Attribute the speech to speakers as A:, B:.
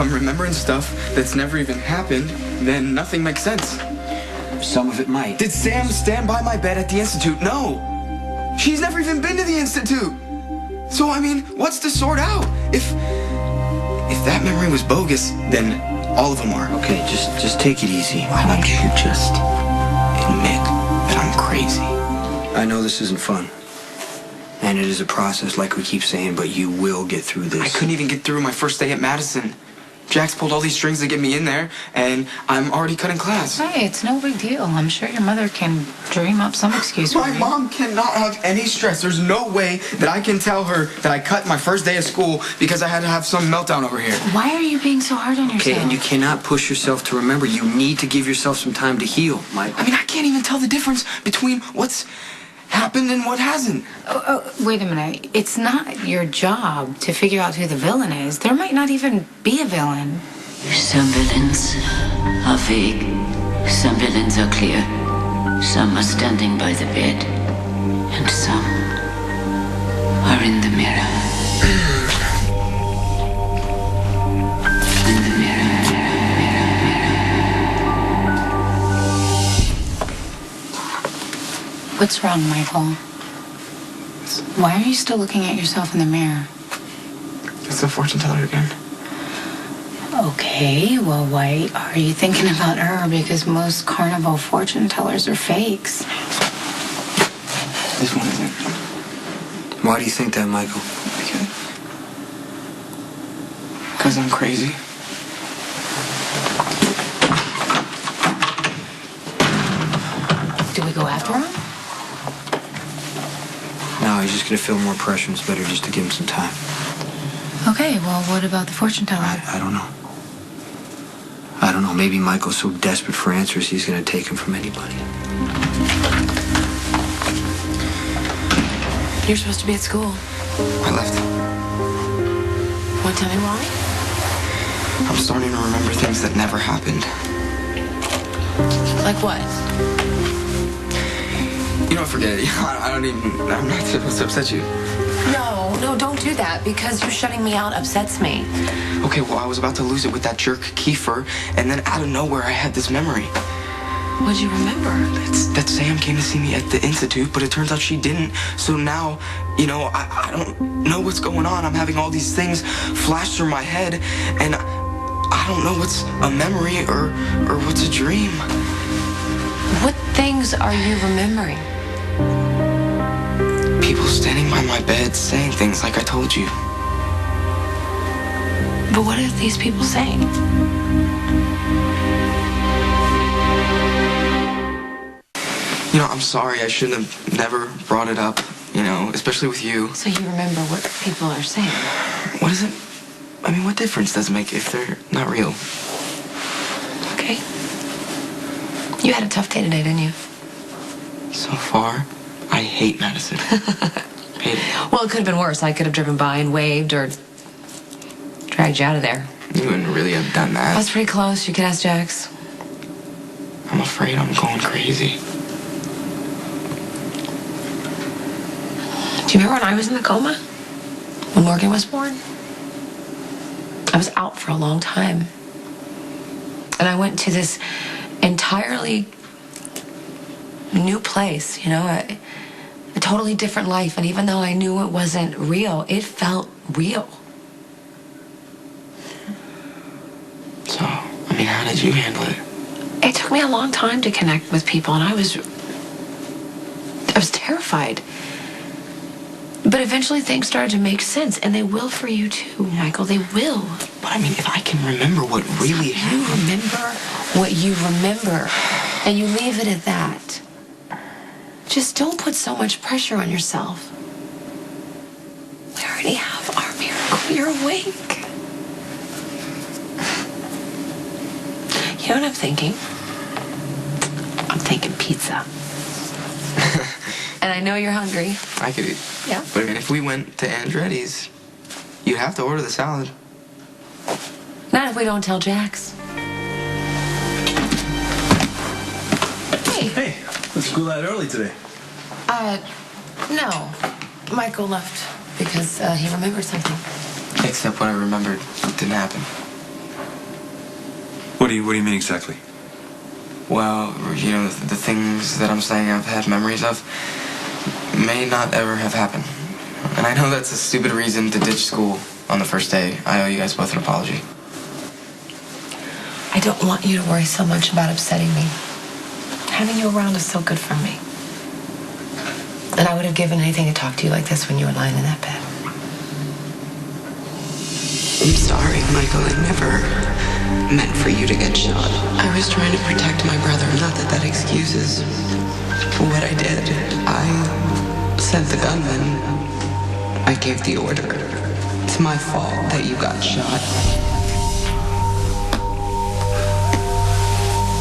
A: I'm remembering stuff that's never even happened, then nothing makes sense.
B: Some of it might.
A: Did Sam stand by my bed at the Institute? No. She's never even been to the Institute. So, I mean, what's to sort out? If that memory was bogus, then all of them are.
B: Okay, just take it easy. Why don't you just
A: admit that I'm crazy?
B: I know this isn't fun. And it is a process, like we keep saying, but you will get through this.
A: I couldn't even get through my first day at Madison. Jax pulled all these strings to get me in there, and I'm already cutting class.
C: Hey, it's no big deal. I'm sure your mother can dream up some excuse for
A: My
C: you.
A: mom cannot have any stress. There's no way that I can tell her that I cut my first day of school because I had to have some meltdown over here.
C: Why are you being so hard on yourself?
B: Okay, and you cannot push yourself to remember. You need to give yourself some time to heal, Mike.
A: I mean, I can't even tell the difference between what's happened and what hasn't.
C: Oh, wait a minute. It's not your job to figure out who the villain is. There might not even be a villain.
D: Some villains are vague. Some villains are clear. Some are standing by the bed. And some are in the mirror. In the mirror.
C: What's wrong, Michael? Why are you still looking at yourself in the mirror?
A: It's the fortune teller again.
C: Okay, well, why are you thinking about her? Because most carnival fortune tellers are fakes.
A: This one isn't.
B: Why do you think that, Michael?
A: Because I'm crazy.
C: Do we go after him?
B: No, he's just gonna feel more pressure, and it's better just to give him some time.
C: Okay, well, what about the fortune teller?
B: I don't know. I don't know. Maybe Michael's so desperate for answers, he's gonna take them from anybody.
E: You're supposed to be at school.
A: I left.
E: Want to tell me why?
A: I'm starting to remember things that never happened.
E: Like what?
A: You know, forget it. I'm not supposed to upset you.
E: No, don't do that, because you shutting me out upsets me.
A: Okay, well, I was about to lose it with that jerk Kiefer, and then out of nowhere, I had this memory.
E: What'd you remember?
A: That Sam came to see me at the Institute, but it turns out she didn't. So now, I don't know what's going on. I'm having all these things flash through my head, and I don't know what's a memory or what's a dream.
E: What things are you remembering?
A: People standing by my bed saying things like I told you.
E: But what are these people saying?
A: I'm sorry. I shouldn't have never brought it up, especially with you.
E: So you remember what people are saying?
A: What is it? I mean, what difference does it make if they're not real?
E: Okay. You had a tough day today, didn't you?
A: So far, I hate Madison. Hate it.
E: Well, it could have been worse. I could have driven by and waved or dragged you out of there.
A: You wouldn't really have done that.
E: I was pretty close. You could ask Jax.
A: I'm afraid I'm going crazy.
E: Do you remember when I was in the coma? When Morgan was born? I was out for a long time. And I went to this entirely new place, a totally different life. And even though I knew it wasn't real, it felt real.
A: So, how did you handle it?
E: It took me a long time to connect with people, and I was terrified. But eventually things started to make sense, and they will for you too, Michael. They will.
A: But if I can remember what really happened.
E: You remember what you remember, and you leave it at that. Just don't put so much pressure on yourself. We already have our miracle. You're awake. You know what I'm thinking? I'm thinking pizza. And I know you're hungry.
A: I could eat.
E: Yeah.
A: But if we went to Andretti's, you'd have to order the salad.
E: Not if we don't tell Jax.
F: Hey, went to school out early today.
E: No. Michael left because he remembered something.
A: Except what I remembered didn't happen.
F: do you mean exactly?
A: Well, you know, the things that I'm saying I've had memories of may not ever have happened. And I know that's a stupid reason to ditch school on the first day. I owe you guys both an apology.
E: I don't want you to worry so much about upsetting me. Having you around is so good for me. And I would have given anything to talk to you like this when you were lying in that bed.
G: I'm sorry, Michael. I never meant for you to get shot. I was trying to protect my brother. Not that that excuses what I did. I sent the gunman. I gave the order. It's my fault that you got shot.